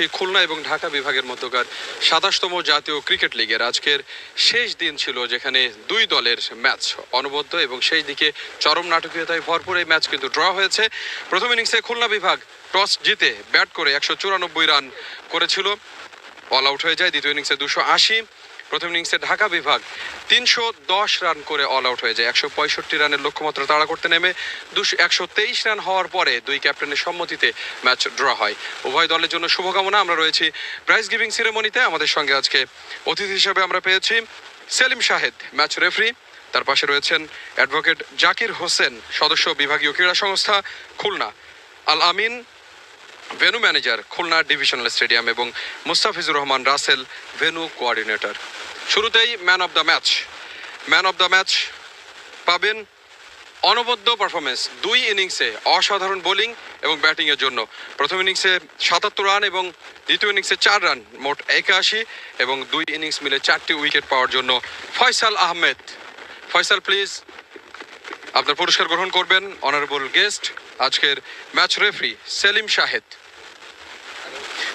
এমনকি খুলনা এবং ঢাকা বিভাগের মধ্যকার ২৭তম জাতীয় ক্রিকেট লিগের আজকের শেষ দিন ছিল, যেখানে দুই দলের ম্যাচ অনবদ্য এবং সেই দিকে চরম নাটকীয়তায় ভরপুর এই ম্যাচ কিন্তু ড্র হয়েছে। প্রথম ইনিংসে খুলনা বিভাগ টস জিতে ব্যাট করে ১৯৪ রান করেছিল, অল আউট হয়ে যায়। দ্বিতীয় ইনিংসে ২৮। প্রথম ইনিংসে ঢাকা বিভাগ ৩১০ রান করে অল আউট হয়ে যায়। ১৬৫ রানের লক্ষ্যমাত্রা তাড়া করতে নেমে ১২৩ রান হওয়ার পরে দুই ক্যাপ্টেনের সম্মতিতে ম্যাচ ড্র হয়। উভয় দলের জন্য শুভকামনা। আমরা রয়েছি প্রাইজ গিভিং সেরেমনিতে। আমাদের সঙ্গে আজকে অতিথি হিসেবে আমরা পেয়েছি সেলিম শাহেদ, ম্যাচ রেফারি। তার পাশে রয়েছেন অ্যাডভোকেট জাকির হোসেন, সদস্য বিভাগীয় ক্রীড়া সংস্থা Khulna, Al Amin, venue manager Khulna divisional stadium, এবং মুস্তাফিজুর রহমান রাসেল, ভেন্যু কোঅর্ডিনেটর। শুরুতেই ম্যান অব দ্য ম্যাচ পাবেন অনবদ্য পারফরমেন্স দুই ইনিংসে অসাধারণ বোলিং এবং ব্যাটিংয়ের জন্য। প্রথম ইনিংসে ৭৭ রান এবং দ্বিতীয় ইনিংসে ৪ রান, মোট ৮১, এবং দুই ইনিংস মিলে ৪টি উইকেট পাওয়ার জন্য ফয়সাল আহমেদ। ফয়সাল, প্লিজ আপনার পুরস্কার গ্রহণ করবেন অনারেবল গেস্ট আজকের ম্যাচ রেফারি সেলিম শাহেদ।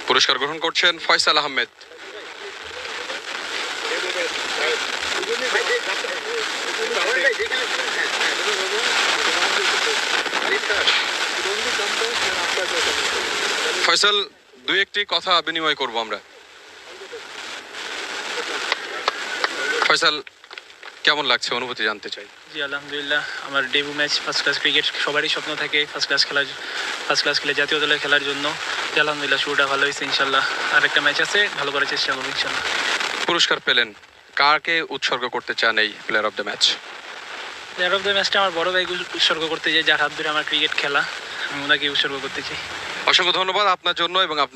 পুরস্কার গ্রহণ করছেন ফয়সাল আহমেদ। ফয়সাল, দুই একটি কথা বিনিময় করব আমরা। ফয়সাল, কেমন লাগছে, অনুভূতি জানতে চাই। জি আলহামদুলিল্লাহ, আমার debut match first class cricket, সবারই স্বপ্ন থাকে ফার্স্ট ক্লাস খেলে জাতীয় দলে খেলার জন্য। আলহামদুলিল্লাহ শুরুটা ভালো হয়েছে, ইনশাল্লাহ আরেকটা ম্যাচ আছে, ভালো করার চেষ্টা করবো ইনশাল্লাহ। পুরস্কার পেলেন, কাকে উৎসর্গ করতে চান এই player of the match? Player of the ম্যাচটা আমার বড় ভাইকে উৎসর্গ করতে চাই, যার হাত ধরে আমার ক্রিকেট খেলা, আমি ওনাকে উৎসর্গ করতে চাই। অসংখ্য ধন্যবাদ আপনার জন্য এবং আপনার